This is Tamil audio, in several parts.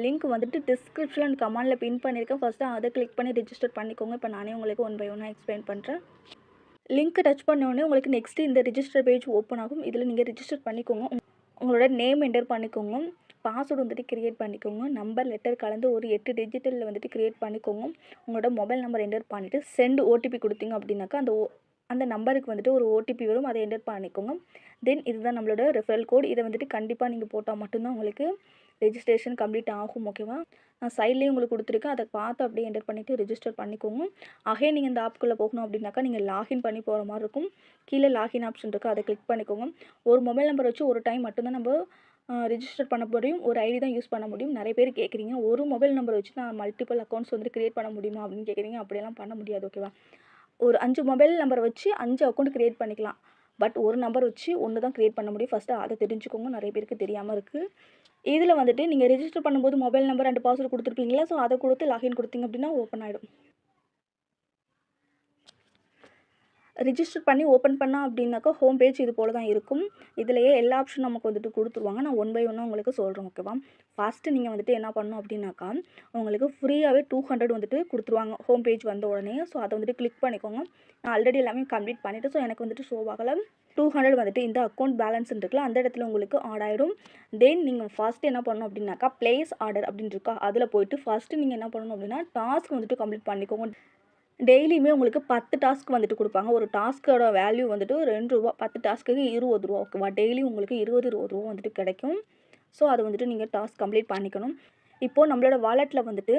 லிங்க் வந்துட்டு டிஸ்கிரிப்ஷன் அண்ட் கமெண்டில் பின் பண்ணியிருக்கேன். ஃபஸ்ட்டு அதை கிளிக் பண்ணி ரிஜிஸ்டர் பண்ணிக்கோங்க. இப்போ நானே உங்களுக்கு ஒன் பை ஒன்னாக எக்ஸ்பிளைன் பண்ணுறேன். லிங்க் டச் பண்ணோடனே உங்களுக்கு நெக்ஸ்ட்டு இந்த ரிஜிஸ்டர் பேஜ் ஓப்பன் ஆகும். இதில் நீங்கள் ரிஜிஸ்டர் பண்ணிக்கோங்க. உங்களோட நேம் என்டர் பண்ணிக்கோங்க. பாஸ்வேர்டு வந்துட்டு க்ரியேட் பண்ணிக்கோங்க. நம்பர் லெட்டர் கலந்து ஒரு 8 டிஜிட்டலில் வந்துட்டு க்ரியேட் பண்ணிக்கோங்க. உங்களோட மொபைல் நம்பர் என்டர் பண்ணிவிட்டு சென்ட் ஓடிபி கொடுத்தீங்க அப்படின்னாக்கா அந்த நம்பருக்கு வந்துட்டு ஒரு ஓடிபி வரும். அதை என்டர் பண்ணிக்கோங்க. தென் இதுதான் நம்மளோட ரெஃபரல் கோட். இதை வந்துட்டு கண்டிப்பாக நீங்கள் போட்டால் மட்டும்தான் உங்களுக்கு ரெஜிஸ்ட்ரேஷன் கம்ப்ளீட் ஆகும். ஓகேவா? நான் சைட்லேயும் உங்களுக்கு கொடுத்துருக்கேன். அதை பார்த்து அப்படியே என்டர் பண்ணிவிட்டு ரிஜிஸ்டர் பண்ணிக்கோங்க. ஆகே நீங்கள் இந்த ஆப்புக்குள்ளே போகணும் அப்படின்னாக்கா நீங்கள் லாகின் பண்ணி போகிற மாதிரி இருக்கும். கீழே லாகின் ஆப்ஷன் இருக்குது, அதை கிளிக் பண்ணிக்கோங்க. ஒரு மொபைல் நம்பர் வச்சு ஒரு டைம் மட்டும்தான் நம்ம ரிஜிஸ்டர் பண்ண முடியும். ஒரு ஐடி தான் யூஸ் பண்ண முடியும். நிறைய பேர் கேட்குறீங்க, ஒரு மொபைல் நம்பர் வச்சு நான் மல்டிபிள் அக்கௌண்ட்ஸ் வந்துட்டு க்ரியேட் பண்ண முடியுமா அப்படின்னு கேட்குறீங்க. அப்படியெல்லாம் பண்ண முடியாது. ஓகேவா? ஒரு 5 மொபைல் நம்பர் வச்சு 5 அக்கௌண்ட் க்ரியேட் பண்ணிக்கலாம். பட் ஒரு நம்பர் வச்சு ஒன்று தான் க்ரியேட் பண்ண முடியும். ஃபஸ்ட்டு அதை தெரிஞ்சுக்கோங்க. நிறைய பேருக்கு தெரியாமல் இருக்குது. இதில் வந்துட்டு நீங்கள் ரெஜிஸ்டர் பண்ணும்போது மொபைல் நம்பர் அண்ட் பாஸ்வேர்டு கொடுத்துருப்பீங்களா? ஸோ அதை கொடுத்து லாகின் கொடுத்தீங்க அப்படின்னா ஓப்பன் ஆகிடும். ரிஜிஸ்டர் பண்ணி ஓப்பன் பண்ணால் அப்படின்னாக்கா ஹோம் பேஜ் இது போல் தான் இருக்கும். இதிலேயே எல்லா ஆப்ஷனும் நமக்கு வந்துட்டு கொடுத்துருவாங்க. நான் ஒன் பை ஒன்னாக உங்களுக்கு சொல்கிறேன். ஓகேவா? ஃபஸ்ட்டு நீங்கள் வந்துட்டு என்ன பண்ணணும் அப்படின்னாக்கா உங்களுக்கு ஃப்ரீயாகவே 200 வந்துட்டு கொடுத்துருவாங்க ஹோம் பேஜ் வந்த உடனே. ஸோ அதை வந்துட்டு கிளிக் பண்ணிக்கோங்க. நான் ஆல்ரெடி எல்லாமே கம்ப்ளீட் பண்ணிவிட்டு ஸோ எனக்கு வந்துட்டு ஷோ ஆகலை. 200 வந்துட்டு இந்த அக்கௌண்ட் பேலன்ஸ் இருக்குல்ல, அந்த இடத்துல உங்களுக்கு ஆட் ஆகிடும். தென் நீங்கள் ஃபஸ்ட்டு என்ன பண்ணணும் அப்படின்னாக்கா ப்ளேஸ் ஆர்டர் அப்படின்னு இருக்கா, அதில் போய்ட்டு ஃபஸ்ட்டு நீங்கள் என்ன பண்ணணும் அப்படின்னா டாஸ்க் வந்துட்டு கம்ப்ளீட் பண்ணிக்கோங்க. டெய்லியுமே உங்களுக்கு 10 டாஸ்க் வந்துட்டு கொடுப்பாங்க. ஒரு டாஸ்க்கோட வேல்யூ வந்துட்டு ₹2. 10 டாஸ்க்குக்கு ₹20. ஓகேவா? டெய்லி உங்களுக்கு 20 வந்துட்டு கிடைக்கும். ஸோ அதை வந்துட்டு நீங்கள் டாஸ்க் கம்ப்ளீட் பண்ணிக்கணும். இப்போது நம்மளோட வாலெட்டில் வந்துட்டு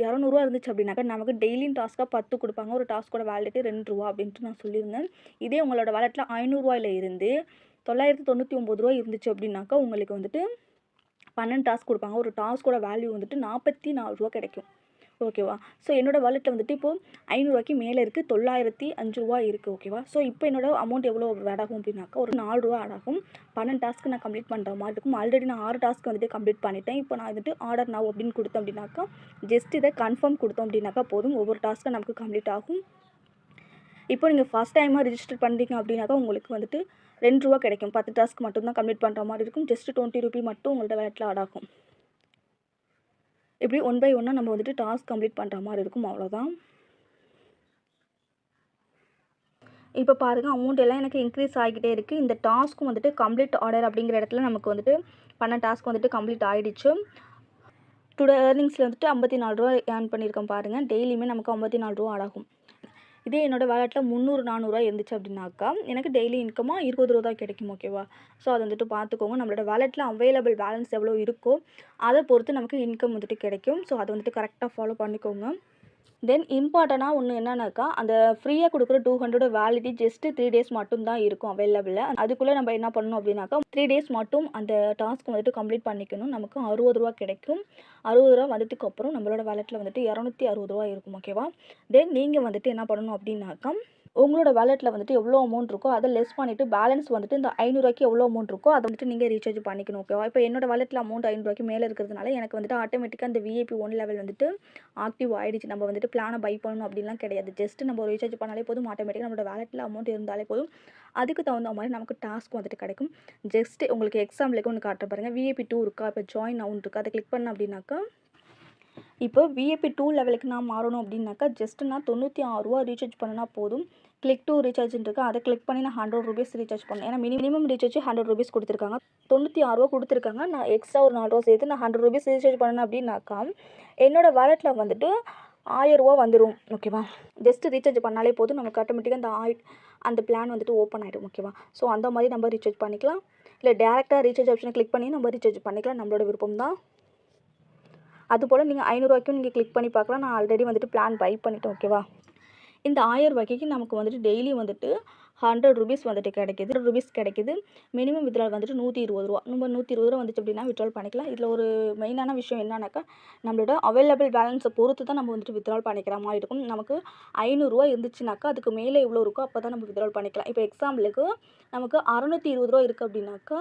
₹200 இருந்துச்சு அப்படின்னாக்கா நமக்கு டெய்லியும் டாஸ்க்காக 10 கொடுப்பாங்க. ஒரு டாஸ்க்கோட வேலிட்டு ₹2 அப்படின்ட்டு நான் சொல்லியிருந்தேன். இதே உங்களோட வாலெட்டில் ₹500 இருந்து ₹999 இருந்துச்சு அப்படின்னாக்கா உங்களுக்கு வந்துட்டு 12 டாஸ்க் கொடுப்பாங்க. ஒரு டாஸ்க்கோட வேல்யூ வந்துட்டு ₹44 கிடைக்கும். ஓகேவா? ஸோ என்னோடய வாலெட்டில் வந்துட்டு இப்போது ₹500 மேலே இருக்குது, ₹905 இருக்குது. ஓகேவா? ஸோ இப்போ என்னோட அமௌண்ட் எவ்வளோ ஆட் ஆகும் அப்படின்னாக்கா ஒரு ₹4 ஆட் ஆகும். 12 டாஸ்க்கு நான் கம்ப்ளீட் பண்ணுற மாதிரி இருக்கும். ஆல்ரெடி நான் 6 டாஸ்க் வந்துட்டு கம்ப்ளீட் பண்ணிட்டேன். இப்போ நான் வந்துட்டு ஆர்டர் நவ் அப்படின்னு கொடுத்தேன் அப்படின்னாக்கா ஜஸ்ட் இதை கன்ஃபார்ம் கொடுத்தோம் அப்படின்னாக்கா போதும். ஒவ்வொரு டாஸ்க்கும் நமக்கு கம்ப்ளீட் ஆகும். இப்போ நீங்கள் ஃபஸ்ட் டைமாக ரிஜிஸ்டர் பண்ணுறீங்க அப்படின்னாக்கா உங்களுக்கு வந்துட்டு ₹2 கிடைக்கும். 10 டாஸ்க் மட்டும்தான் கம்ப்ளீட் பண்ணுற மாதிரி இருக்கும். ஜஸ்ட் ₹20 மட்டும் உங்களோட வாலெட்டில் ஆட் ஆகும். இப்படி ஒன் பை ஒன்னாக நம்ம வந்துட்டு டாஸ்க் கம்ப்ளீட் பண்ணுற மாதிரி இருக்கும். அவ்வளோதான். இப்போ பாருங்கள், அமௌண்ட் எல்லாம் எனக்கு இன்க்ரீஸ் ஆகிக்கிட்டே இருக்குது. இந்த டாஸ்க்கும் வந்துட்டு கம்ப்ளீட் ஆர்டர் அப்படிங்கிற இடத்துல நமக்கு வந்துட்டு 12 டாஸ்க் வந்துட்டு கம்ப்ளீட் ஆகிடுச்சு. டுடே ஏர்னிங்ஸில் வந்துட்டு ₹54 ஏர்ன் பண்ணியிருக்கேன் பாருங்கள். டெய்லியுமே நமக்கு ₹54 ஆட் ஆகும். இதே என்னோடய வாலெட்டில் 300 400 இருந்துச்சு அப்படின்னாக்கா எனக்கு டெய்லி இன்கமாக ₹20 தான் கிடைக்கும். ஓகேவா? ஸோ அதை வந்துட்டு பார்த்துக்கோங்க. நம்மளோட வாலெட்டில் அவைலபிள் பேலன்ஸ் எவ்வளோ இருக்கோ அதை பொறுத்து நமக்கு இன்கம் வந்துட்டு கிடைக்கும். ஸோ அதை வந்துட்டு கரெக்டாக ஃபாலோ பண்ணிக்கோங்க. தென் இம்பார்ட்டண்ட்டாக ஒன்று என்னன்னாக்கா அந்த ஃப்ரீயாக கொடுக்குற 200 வேலிடிட்டி ஜஸ்ட்டு 3 டேஸ் மட்டும்தான் இருக்கும் அவைலபிளில். அதுக்குள்ளே நம்ம என்ன பண்ணணும் அப்படின்னாக்கா 3 டேஸ் மட்டும் அந்த டாஸ்க் வந்துட்டு கம்ப்ளீட் பண்ணிக்கணும். நமக்கு ₹60 கிடைக்கும். ₹60 வந்ததுக்கப்புறம் நம்மளோட வாலெட்டில் வந்துட்டு ₹260 இருக்கும். ஓகேவா? தென் நீங்கள் வந்துட்டு என்ன பண்ணணும் அப்படின்னாக்கா உங்களோட வாலெட்டில் வந்துட்டு எவ்வளோ அமௌண்ட் இருக்கோ அதை லெஸ் பண்ணிவிட்டு பேலன்ஸ் வந்துட்டு இந்த ₹500 எவ்வளோ அமௌண்ட் இருக்கோ அதை வந்துட்டு நீங்கள் ரீசார்ஜ் பண்ணிக்கணும். ஓகேவா? இப்போ என்னோட வாலெட்டில் அமௌண்ட் ₹500 மேலே இருக்கிறதுனால எனக்கு வந்துட்டு ஆட்டோமேட்டிக்காக அந்த VIP 1 லெவல் வந்துட்டு ஆக்டிவ் ஆகிடுச்சு. நம்ம வந்துட்டு பிளானை பை பண்ணணும் அப்படின்லாம் கிடையாது. ஜஸ்ட் நம்ம ரீசார்ஜ் பண்ணாலே போதும். ஆட்டோமேட்டிக்காக நம்மளோட வாலெட்டில் அமௌண்ட் இருந்தாலே போதும். அதுக்கு தகுந்த மாதிரி நமக்கு டாஸ்க் வந்துட்டு கிடைக்கும். ஜஸ்ட் உங்களுக்கு எக்ஸாம்பிளுக்கு ஒன்று காட்டுற பாருங்கள். VIP 2 இருக்கா, இப்போ ஜாயின் நவுன் இருக்கா, அதை கிளிக் பண்ண அப்படின்னாக்கா இப்போ VIP 2 லெவலுக்கு நான் மாறணும் அப்படின்னாக்கா ஜஸ்ட் நான் ₹96 ரீசார்ஜ் பண்ணினா போதும். கிளிக் டு ரீசார்ஜ்னு இருக்கா, அதை கிளிக் பண்ணி நான் ₹100 ரீசார்ஜ் பண்ணேன். ஏன்னா மினிமம் ரீசார்ஜ் ₹100 கொடுத்துருக்காங்க. ₹96 கொடுத்துருக்காங்க. நான் எக்ஸ்ட்ரா ஒரு ₹4 சேர்த்து நான் ₹100 ரீசார்ஜ் பண்ணேன் அப்படின்னாக்கா என்னோடய வாலெட்டில் வந்துட்டு ₹1000 வந்துடும். ஓகேவா? ஜஸ்ட் ரீசார்ஜ் பண்ணாலே போதும். நமக்கு ஆட்டோமேட்டிக்காக அந்த பிளான் வந்துட்டு ஓப்பன் ஆகிடும். ஓகேவா? ஸோ அந்த மாதிரி நம்ம ரீசார்ஜ் பண்ணிக்கலாம். இல்லை டேரெக்டாக ரீசார்ஜ் ஆப்ஷனை கிளிக் பண்ணி நம்ம ரீசார்ஜ் பண்ணிக்கலாம். நம்மளோட விருப்பம் தான். அதுபோல் நீங்கள் ₹500 நீங்கள் கிளிக் பண்ணி பார்க்கலாம். நான் ஆல்ரெடி வந்துட்டு பிளான் பை பண்ணிட்டேன். ஓகேவா? இந்த ₹1000 நமக்கு வந்துட்டு டெய்லி வந்துட்டு ₹100 வந்துட்டு கிடைக்குது. மினிமம் வித்ட்ரால் வந்துட்டு ₹120. நம்ம ₹120 வந்துச்சு அப்படின்னா வித்ட்ரால் பண்ணிக்கலாம். இதில் ஒரு மெயினான விஷயம் என்னன்னாக்கா நம்மளோட அவைலபிள் பேலன்ஸை பொறுத்து தான் நம்ம வந்துட்டு வித்ட்ரால் பண்ணிக்கிற மாதிரி இருக்கும். நமக்கு ₹500 இருந்துச்சுனாக்கா அதுக்கு மேலே எவ்வளோ இருக்கோ அப்போ தான் நம்ம வித்ட்ரால் பண்ணிக்கலாம். இப்போ எக்ஸாம்பிளுக்கு நமக்கு ₹620 இருக்குது அப்படின்னாக்கா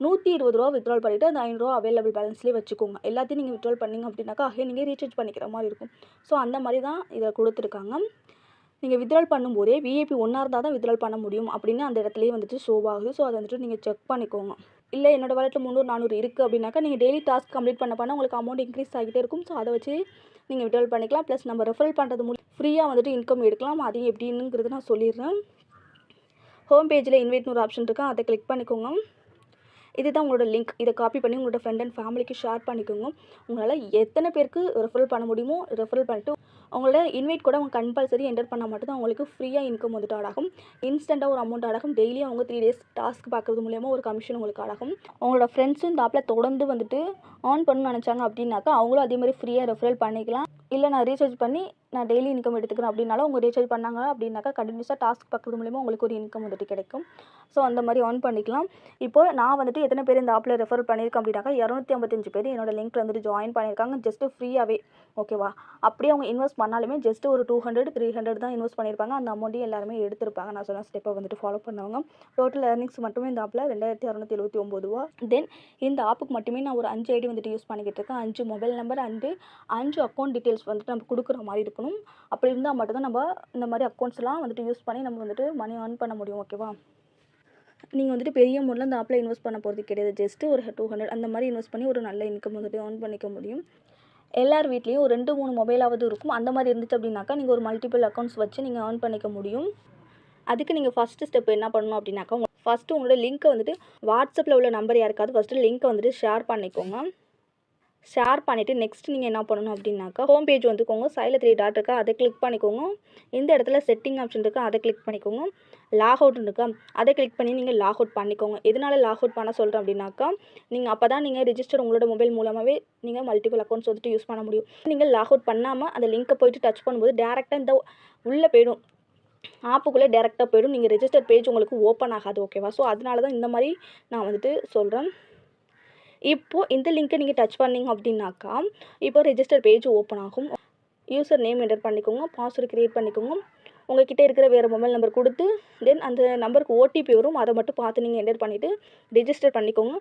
₹120 வித்ட்ரால் பண்ணிவிட்டு அந்த ₹500 அவைலபிள் பேலன்ஸ்லேயே வச்சுக்கோங்க. எல்லாத்தையும் நீங்கள் வித்ட்ரால் பண்ணிங்க அப்படின்னாக்கா நீங்கள் ரீசார்ஜ் பண்ணிக்கிற மாதிரி இருக்கும். ஸோ அந்த மாதிரி தான் இதை கொடுத்துருக்காங்க. நீங்கள் வித்ட்ரால் பண்ணும்போதே VIP 1 இருந்தால் தான் வித்ட்ரால் பண்ண முடியும் அப்படின்னு அந்த இடத்துலையே வந்துட்டு ஷோ ஆகுது. ஸோ அதை வந்துட்டு நீங்கள் செக் பண்ணிக்கோங்க. இல்லை என்னோடய வாலெட்டில் 300 400 இருக்குது அப்படின்னாக்கா நீங்கள் டெய்லி டாஸ்க் கம்ப்ளீட் பண்ண உங்களுக்கு அமௌண்ட் இன்க்ரீஸ் ஆகிட்டே இருக்கும். ஸோ அதை வச்சு நீங்கள் விட்ரால் பண்ணிக்கலாம். ப்ளஸ் நம்ம ரெஃபரல் பண்ணுறது மூலம் ஃப்ரீயாக வந்துட்டு இன்கம் எடுக்கலாம். அது எப்படின்னுங்கிறது நான் சொல்லிடுறேன். ஹோம் பேஜில் இன்வைட்னு ஒரு ஆப்ஷன் இருக்குது, அதை கிளிக் பண்ணிக்கோங்க. இதுதான் உங்களோட லிங்க். இதை காப்பி பண்ணி உங்களோட ஃப்ரெண்ட் அண்ட் ஃபேமிலிக்கு ஷேர் பண்ணிக்கோங்க. உங்களால் எத்தனை பேருக்கு ரெஃபரல் பண்ண முடியுமோ ரெஃபரல் பண்ணிட்டு உங்களோட இன்வைட் கூட அவங்க கம்பல்சரி என்டர் பண்ணால் மட்டும்தான் அவங்களுக்கு ஃப்ரீயாக இன்கம் வந்துட்டு ஆடாகும். இன்ஸ்டண்ட்டாக ஒரு அமௌண்ட் ஆடாகும். டெய்லியும் அவங்க 3 days டாஸ்க் பார்க்குறது மூலியமாக ஒரு கமிஷன் உங்களுக்கு ஆடாகும். உங்களோட ஃப்ரெண்ட்ஸும் இந்த ஆப்பில் தொடர்ந்து வந்துட்டு ஆன் பண்ணணும்னு நினச்சாங்க அப்படின்னாக்கா அவங்களும் அதே மாதிரி ஃப்ரீயாக ரெஃபரல் பண்ணிக்கலாம். இல்லை நான் ரீசார்ஜ் பண்ணி நான் டெய்லி இன்கம் எடுத்துக்கிறேன் அப்படின்னாலும் அவங்க ரீசார்ஜ் பண்ணாங்க அப்படின்னாக்கா கண்டினியூஸாக டாஸ்க் பார்க்குறது மூலிமா உங்களுக்கு ஒரு இன்கம் வந்துட்டு கிடைக்கும். ஸோ அந்த மாதிரி ஆன் பண்ணிக்கலாம். இப்போ நான் வந்துட்டு எத்தனை பேர் இந்த ஆப்பில் ரெஃபர் பண்ணியிருக்கேன் அப்படின்னாக்கா 255 பேர் என்னோட லிங்க்கில் வந்துட்டு ஜாயின் பண்ணியிருக்காங்க. ஜஸ்ட்டு ஃப்ரீயாகவே, ஓகேவா. அப்படியே அவங்க இன்வெஸ்ட் பண்ணாலுமே ஜஸ்ட் ஒரு 200 300 தான் இன்வெஸ்ட் பண்ணியிருப்பாங்க. அந்த அமௌண்ட்டையும் எல்லாருமே எடுத்திருப்பாங்க. நான் சொன்ன ஸ்டெப்பை வந்துட்டு ஃபாலோ பண்ணவங்க. டோட்டல் ஏர்னிங்ஸ் மட்டுமே இந்த ஆப்பில் 2679 ரூபா. தென் இந்த ஆப்புக்கு மட்டுமே நான் ஒரு 5 ஐடி வந்துட்டு யூஸ் பண்ணிக்கிட்டு இருக்கேன். 5 mobile number and 5 account details வந்துட்டு நம்ம கொடுக்குற மாதிரி இருக்கணும். அப்படி இருந்தால் மட்டும்தான் நம்ம இந்த மாதிரி அக்கௌண்ட்ஸ்லாம் வந்துட்டு யூஸ் பண்ணி நம்ம வந்துட்டு மணி earn பண்ண முடியும், ஓகேவா. நீங்கள் வந்துட்டு பெரிய அமௌண்ட்டில் இந்த ஆப்பில் இன்வெஸ்ட் பண்ண போகிறது கிடையாது. ஜஸ்ட்டு ஒரு 200 அந்த மாதிரி இன்வெஸ்ட் பண்ணி ஒரு நல்ல இன்கம் வந்துட்டு earn பண்ணிக்க முடியும். எல்லார் வீட்லேயும் ஒரு 2-3 மொபைலாவது இருக்கும். அந்த மாதிரி இருந்துச்சு அப்படின்னாக்கா நீங்கள் ஒரு மல்டிபிள் அக்கௌண்ட்ஸ் வச்சு நீங்கள் earn பண்ணிக்க முடியும். அதுக்கு நீங்கள் ஃபஸ்ட்டு ஸ்டெப் என்ன பண்ணணும் அப்படின்னாக்கா ஃபஸ்ட்டு உங்களோட லிங்க்கை வந்துட்டு வாட்ஸ்அப்பில் உள்ள நம்பர் யாருக்காவது ஃபஸ்ட்டு லிங்க்கை வந்துட்டு ஷேர் பண்ணிக்கோங்க. ஷேர் பண்ணிவிட்டு நெக்ஸ்ட் நீங்கள் என்ன பண்ணணும் அப்படின்னாக்கா ஹோம் பேஜ் வந்துக்கோங்க. சைடில் 3 டாட் இருக்கா, அதை கிளிக் பண்ணிக்கோங்க. இந்த இடத்துல செட்டிங் ஆப்ஷன் இருக்கா, அதை கிளிக் பண்ணிக்கோங்க. லாக் அவுட் இருக்கா, அதை கிளிக் பண்ணி நீங்கள் லாக் அவுட் பண்ணிக்கோங்க. எதனால் லாக் அவுட் பண்ண சொல்கிறேன் அப்படின்னாக்கா நீங்கள் அப்போ தான் நீங்கள் ரிஜிஸ்டர் உங்களோட மொபைல் மூலமாகவே நீங்கள் மல்டிபிள் அக்கௌண்ட்ஸ் வந்துட்டு யூஸ் பண்ண முடியும். நீங்கள் லாக் அவுட் பண்ணாமல் அந்த லிங்க்கை போய்ட்டு டச் பண்ணும்போது டேரெக்டாக இந்த உள்ளே போய்டும், ஆப்புக்குள்ளே டேரெக்டாக போய்டும். நீங்கள் ரெஜிஸ்டர் பேஜ் உங்களுக்கு ஓப்பன் ஆகாது, ஓகேவா. ஸோ அதனால தான் இந்த மாதிரி நான் வந்துட்டு சொல்கிறேன். இப்போது இந்த லிங்க்கை நீங்கள் டச் பண்ணிங்க அப்படின்னாக்கா இப்போ ரெஜிஸ்டர் பேஜ் ஓப்பன் ஆகும். யூசர் நேம் என்டர் பண்ணிக்கோங்க, பாஸ்வேர்டு க்ரியேட் பண்ணிக்கோங்க. உங்கள்கிட்ட இருக்கிற வேறு மொபைல் நம்பர் கொடுத்து தென் அந்த நம்பருக்கு ஓடிபி வரும், அதை மட்டும் பார்த்து நீங்கள் என்டர் பண்ணிவிட்டு ரெஜிஸ்டர் பண்ணிக்கோங்க.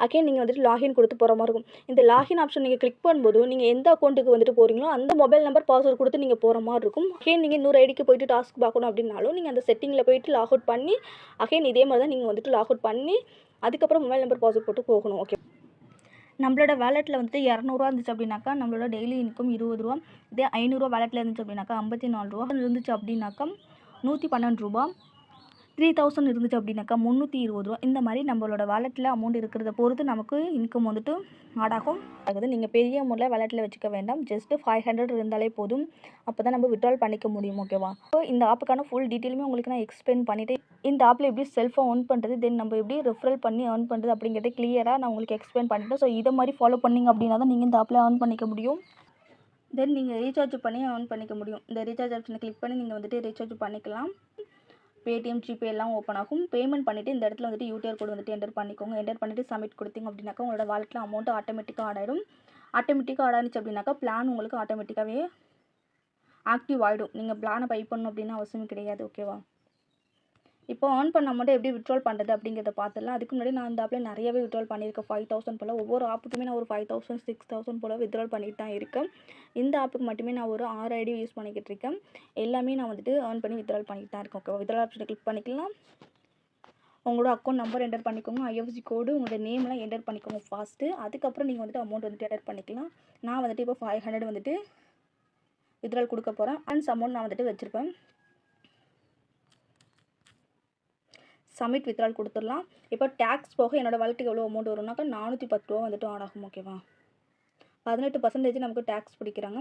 அகைன் நீங்கள் வந்துட்டு லாகின் கொடுத்து போகிற மாதிரி இருக்கும். இந்த லாகின் ஆப்ஷன் நீங்கள் கிளிக் பண்ணும்போது நீங்கள் எந்த அக்கௌண்ட்டுக்கு வந்துட்டு போகிறீங்களோ அந்த மொபைல் நம்பர் பாஸ்வேர்டு கொடுத்து நீங்கள் போகிற மாதிரி இருக்கும். அகைன் நீங்கள் இன்னொரு ஐடிக்கு போய்ட்டு டாஸ்க் பார்க்கணும் அப்படின்னாலும் நீங்கள் அந்த செட்டிங்கில் போய்ட்டு லாக் அவுட் பண்ணி அகைன் இதே மாதிரி தான் நீங்கள் வந்துட்டு லாக் அவுட் பண்ணி அதுக்கப்புறம் மொபைல் நம்பர் பாஸ்வேர்டு போட்டு போகணும், ஓகே. நம்மளோட வேலெட்டில் வந்துட்டு 200 இருந்துச்சு அப்படின்னாக்கா நம்மளோட டெய்லி இன்கம் 20 ரூபா. இதே 500 வேலெட்டில் இருந்துச்சு அப்படின்னாக்கா 54 ரூபா இருந்துச்சு அப்படின்னாக்கா 112 ரூபா. 3000 இருந்துச்சு அப்படின்னாக்கா 320 ரூபா. இந்த மாதிரி நம்மளோட வேலெட்டில் அமௌண்ட் இருக்கிறத பொறுத்து நமக்கு இன்கம் வந்துட்டு ஆடாகும். அதாவது நீங்கள் பெரிய அமௌண்ட்டில் வேலெட்டில் வச்சுக்க வேண்டாம். ஜஸ்ட்டு 500 இருந்தாலே போதும். அப்போ தான் நம்ம விட்ரால் பண்ணிக்க முடியும், ஓகேவா. ஸோ இந்த ஆப்புக்கான ஃபுல் டீட்டெயிலுமே உங்களுக்கு நான் எக்ஸ்பிளைன் பண்ணிவிட்டு இந்த ஆப்பில் எப்படி செல்ஃபாக earn பண்ணுறது தென் நம்ம எப்படி ரெஃபரல் பண்ணி earn பண்ணுறது அப்படிங்கிறத கிளியராக நான் உங்களுக்கு எக்ஸ்பிளைன் பண்ணிட்டேன். ஸோ இதை மாதிரி ஃபாலோ பண்ணிங்க அப்படின்னா தான் நீங்கள் இந்த ஆப்பில் earn பண்ணிக்க முடியும். தென் நீங்கள் ரீசார்ஜ் பண்ணி earn பண்ணிக்க முடியும். இந்த ரீசார்ஜ் ஆப்ஷனை கிளிக் பண்ணி நீங்கள் வந்துட்டு ரீசார்ஜ் பண்ணிக்கலாம். பேடிஎம் ஜிபே எல்லாம் ஓப்பன் ஆகும். பேமெண்ட் பண்ணிவிட்டு இந்த இடத்துல வந்துட்டு யூடிஆர் கோடு வந்துட்டு என்டர் பண்ணிக்கோங்க. என்டர் பண்ணிவிட்டு சப்மிட் கொடுத்தீங்க அப்படின்னாக்கா உங்களோட வாலெட்டில் அமௌண்ட் ஆட்டோமேட்டிக்காக ஆட் ஆகிடும். ஆட்டோமேட்டிக்காக ஆட் ஆனிச்சு அப்படின்னாக்கா பிளான் உங்களுக்கு ஆட்டோமேட்டிக்காகவே ஆக்டிவ் ஆகிடும். நீங்கள் பிளானை பை பண்ணணும் அப்படின்னு அவசியம் கிடையாது, ஓகேவா. இப்போ earn பண்ண அமௌண்ட்டை எப்படி விட்ரால் பண்ணுறது அப்படிங்கிறத பார்த்துடலாம். அதுக்கு முன்னாடி நான் இந்த ஆப்பில் நிறையவே விட்ரால் பண்ணியிருக்கேன். 5000 போல் ஒவ்வொரு ஆப்புக்குமே நான் ஒரு 5000 6000 போல் விட்ரால் பண்ணிட்டு தான் இருக்கேன். இந்த ஆப்புக்கு மட்டுமே நான் ஒரு 6 ஐடி யூஸ் பண்ணிக்கிட்டு இருக்கேன். எல்லாமே நான் வந்துட்டு earn பண்ணி விட்ரால் பண்ணிட்டு தான் இருக்கேன், ஓகேவா. விட்ரால் ஆப்ஷனை கிளிக் பண்ணிக்கலாம். உங்களோட அக்கௌண்ட் நம்பர் என்டர் பண்ணிக்கோங்க, ஐஎஃப்எஸ்சி கோடு, உங்களோட நேம்லாம் என்டர் பண்ணிக்கோங்க ஃபஸ்ட்டு. அதுக்கப்புறம் நீங்கள் வந்துட்டு அமௌண்ட் வந்துட்டு என்டர் பண்ணிக்கலாம். நான் வந்துட்டு இப்போ 500 வந்துட்டு வித்ட்ரால் கொடுக்க போகிறேன். அண்ட் அமௌண்ட் நான் வந்துட்டு வச்சுருப்பேன். சப்மிட் வித்ட்ரால் கொடுத்துடலாம். இப்போ டேக்ஸ் போக என்னோடய வாலெட்டுக்கு எவ்வளோ அமௌண்ட் வரும்னாக்கா 410 ரூபா வந்துட்டு ஆட் ஆகும், ஓகேவா. 18% நமக்கு டேக்ஸ் பிடிக்கிறாங்க.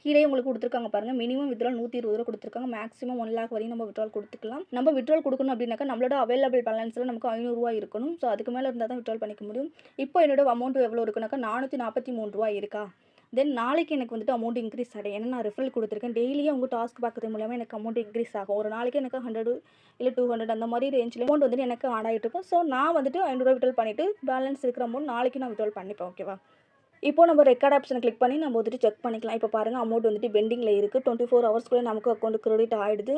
கீழே உங்களுக்கு கொடுத்துருக்காங்க பாருங்கள். மினிமம் வித்ட்ரால் 120 ரூபா கொடுத்துருக்காங்க. மேக்ஸிமம் 1 lakh வரையும் நம்ம வித்ட்ரால் கொடுத்துக்கலாம். நம்ம வித்ட்ரால் கொடுக்கணும் அப்படின்னாக்கா நம்மளோட அவைலபிள் பேலன்ஸில் நமக்கு 500 ரூபா இருக்கணும். ஸோ அதுக்கு மேலே இருந்தால் தான் வித்ட்ரால் பண்ணிக்க முடியும். இப்போ என்னோட அமௌண்ட் எவ்வளோ இருக்குனாக்கா 443 ரூபா இருக்கா. தென் நாளைக்கு எனக்கு வந்துட்டு அமௌண்ட் இன்க்ரீஸ் ஆகிடும். ஏன்னா நான் ரெஃபரல் கொடுத்துருக்கேன். டெய்லியும் அவங்க டாஸ்க் பார்க்குறது மூலமாக எனக்கு அமௌண்ட் இன்க்ரீஸ் ஆகும். ஒரு நாளைக்கு எனக்கு 100 இல்லை 200 அந்த மாதிரி ரேஞ்சில் அமௌண்ட் வந்துட்டு எனக்கு ஆட் ஆகிட்டு இருக்கும். ஸோ நான் வந்துட்டு 500 ரூபா வித்ட்ரால் பண்ணிவிட்டு பேலன்ஸ் இருக்கிற அமௌண்ட் நாளைக்கு நான் வித்ட்ரால் பண்ணிப்பேன், ஓகேவா. இப்போ நம்ம ரெக்கார்ட் ஆப்ஷனை கிளிக் பண்ணி நம்ம வந்துட்டு செக் பண்ணிக்கலாம். இப்போ பாருங்கள் அமௌண்ட் வந்துட்டு பெண்டிங்கில் இருக்குது. 24 ஹவர்ஸ்க்குள்ளே நமக்கு அக்கௌண்ட் கிரெடிட் ஆகிடுது.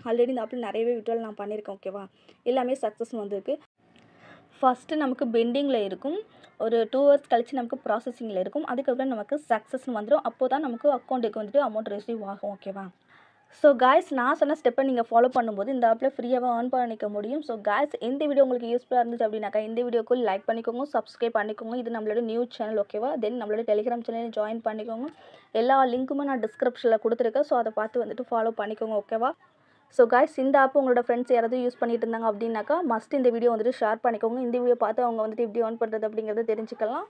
ஆல்ரெடி இந்த ஆப்பில் நிறையவே வித்ட்ரால் நான் பண்ணியிருக்கேன், ஓகேவா. எல்லாமே சக்ஸஸ் வந்திருக்கு. ஃபஸ்ட்டு நமக்கு பெண்டிங்கில் இருக்கும். ஒரு 2 ஹவர்ஸ் கழித்து நமக்கு ப்ராசஸிங்கில் இருக்கும். அதுக்கப்புறம் நமக்கு சக்ஸஸ்னு வந்துடும். அப்போ தான் நமக்கு அக்கௌண்ட்டுக்கு வந்துட்டு அமௌண்ட் ரிசீவ் ஆகும், ஓகேவா. ஸோ காய்ஸ் நான் சொன்ன ஸ்டெப்பை நீங்கள் ஃபாலோ பண்ணும்போது இந்த ஆப்பில் ஃப்ரீயாகவே ஏர்ன் பண்ணிக்க முடியும். ஸோ காய்ஸ் இந்த வீடியோ உங்களுக்கு யூஸ்ஃபுல்லாக இருந்துச்சு அப்படின்னாக்கா இந்த வீடியோக்கு லைக் பண்ணிக்கோங்க, சப்ஸ்கிரைப் பண்ணிக்கோங்க. இது நம்மளோட நியூ சேனல் ஓகேவா. தென் நம்மளோட டெலிகிராம் சேனலில் ஜாயின் பண்ணிக்கோங்க. எல்லா லிங்க்குமே நான் டிஸ்கிரிப்ஷனில் கொடுத்துருக்கேன். ஸோ அதை பார்த்து வந்துட்டு ஃபாலோ பண்ணிக்கோங்க ஓகேவா. ஸோ காய்ஸ் இந்த ஆப் உங்களோட ஃப்ரெண்ட்ஸ் யாராவது யூஸ் பண்ணிட்டு இருந்தாங்க அப்படின்னாக்கா மஸ்ட் இந்த வீடியோ வந்துட்டு ஷேர் பண்ணிக்கோங்க. இந்த வீடியோ பார்த்து அவங்க வந்துட்டு எப்படி ஏர்ன் பண்ணுறது அப்படிங்கிறத தெரிஞ்சுக்கலாம்.